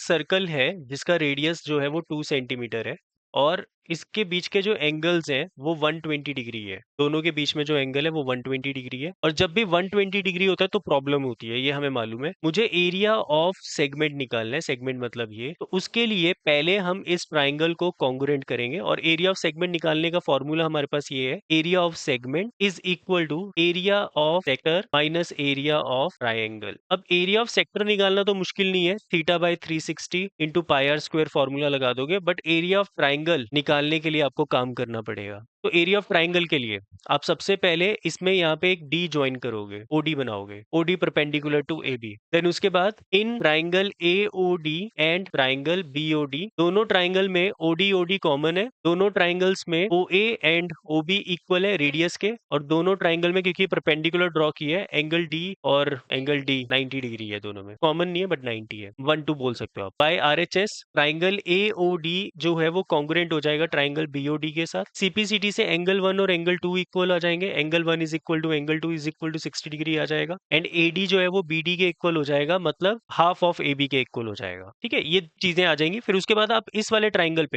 Circle है जिसका radius जो है वो 2 सेंटीमीटर है और इसके बीच के जो एंगल्स हैं वो 120 डिग्री है। दोनों के बीच में जो एंगल है वो 120 डिग्री है और जब भी 120 डिग्री होता है तो प्रॉब्लम होती है, ये हमें मालूम है। मुझे एरिया ऑफ सेगमेंट निकालना है, सेगमेंट मतलब ये। तो उसके लिए पहले हम इस ट्राइंगल को कॉन्ग्रुएंट करेंगे और एरिया ऑफ सेगमेंट निकालने का फॉर्मूला हमारे पास ये है, area of segment is equal to area of sector minus area of triangle. अब एरिया ऑफ सेक्टर निकालना तो मुश्किल नहीं है, theta by 360 into pi r square formula लगा दोगे, बट एरिया ऑफ ट्राइंगल निकालने के लिए आपको काम करना पड़ेगा। तो एरिया ऑफ ट्राइंगल के लिए आप सबसे पहले इसमें यहाँ पे एक डी ज्वाइन करोगे, ओडी बनाओगे, OD perpendicular to A B. Then उसके बाद in triangle A O D and triangle B O D, दोनों ट्राइंगल में ओडी ओडी कॉमन है, दोनों ट्राइंगल्स में O A and O B equal है रेडियस के, और दोनों ट्राइंगल में क्योंकि परपेंडिकुलर ड्रॉ किया है, एंगल डी और एंगल डी 90 डिग्री है, दोनों में कॉमन नहीं है बट 90 है, 1 2 बोल सकते हो आप। By R H S triangle A O D जो है वो कॉन्ग्रुएंट हो जाएगा ट्राइंगल बी ओ डी के साथ। सीपीसीटी से एंगल 1 और एंगल 2 इक्वल आ जाएंगे, angle 1 is equal to angle 2 is equal to 60 degree आ जाएगा, एंड एडी जो है वो बीडी के इक्वल हो जाएगा, मतलब हाफ ऑफ ए बी के इक्वल हो जाएगा। ठीक है, ये चीजें आ जाएंगी। फिर उसके बाद आप इस वाले ट्राइंगल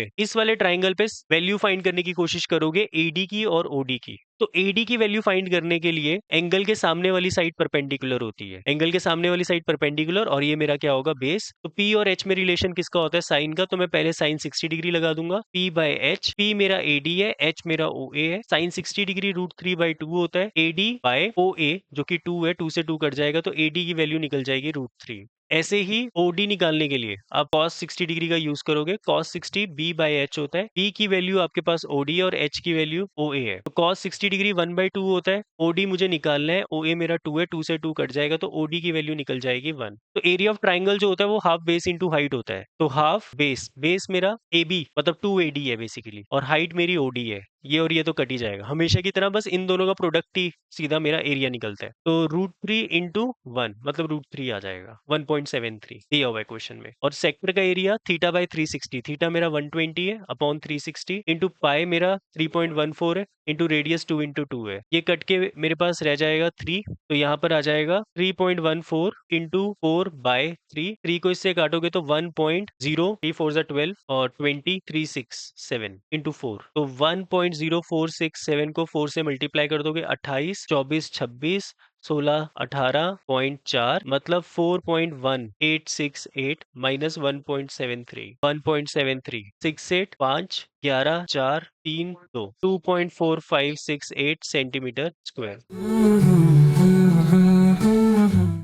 पे वैल्यू फाइंड करने की कोशिश करोगे एडी की और ओडी की। तो एडी की वैल्यू फाइंड करने के लिए एंगल के सामने वाली साइड परपेंडिकुलर होती है, एंगल के सामने वाली साइड परपेंडिकुलर, और ये मेरा क्या होगा, बेस। तो पी और एच में रिलेशन किसका होता है, साइन का, तो मैं पहले साइन 60 डिग्री लगा दूंगा, पी बाय एच। पी मेरा एडी है, एच मेरा ओ ए है, साइन 60 डिग्री √3/2 होता है, एडी बाय ओ ए जो कि 2 है, 2 से 2 कट जाएगा, तो एडी की वैल्यू निकल जाएगी √3। ऐसे ही ओडी निकालने के लिए आप cos 60 डिग्री का यूज करोगे, cos 60 b बाय एच होता है, b की वैल्यू आपके पास ओडी है और h की वैल्यू ओए है, तो cos 60 डिग्री 1/2 होता है, ओडी मुझे निकालना है, ओए मेरा 2 है, 2 से 2 कट जाएगा, तो ओडी की वैल्यू निकल जाएगी 1। तो एरिया ऑफ ट्राइंगल जो होता है वो हाफ बेस इंटू हाइट होता है, तो हाफ बेस, बेस मेरा ए बी मतलब 2 AD है बेसिकली, और हाइट मेरी ओडी है, ये और ये तो कट ही जाएगा हमेशा की तरह, बस इन दोनों का प्रोडक्ट ही सीधा मेरा एरिया निकलता है, तो √3 इंटू 1 मतलब √3 आ जाएगा, 1.73 दिया हुआ है क्वेश्चन में। और सेक्टर का एरिया थीटा बाय 360, थीटा मेरा 120 है अपॉन 360 इंटू पाई मेरा 3.14 है इंटू रेडियस 2 इंटू 2 है, ये कट के मेरे पास रह जाएगा 3, तो यहाँ पर आ जाएगा 3.14 इंटू 4/3, 3 को इससे काटोगे तो 1.0, 3 4 12 और 2367 इंटू 4, तो 1.0467 को 4 से मल्टीप्लाई कर दोगे, 28 24 26 16 18.4 मतलब 4.1868 माइनस 1.73 1.73 68 5 11 4 3 2 2.4568 सेंटीमीटर स्क्वायर।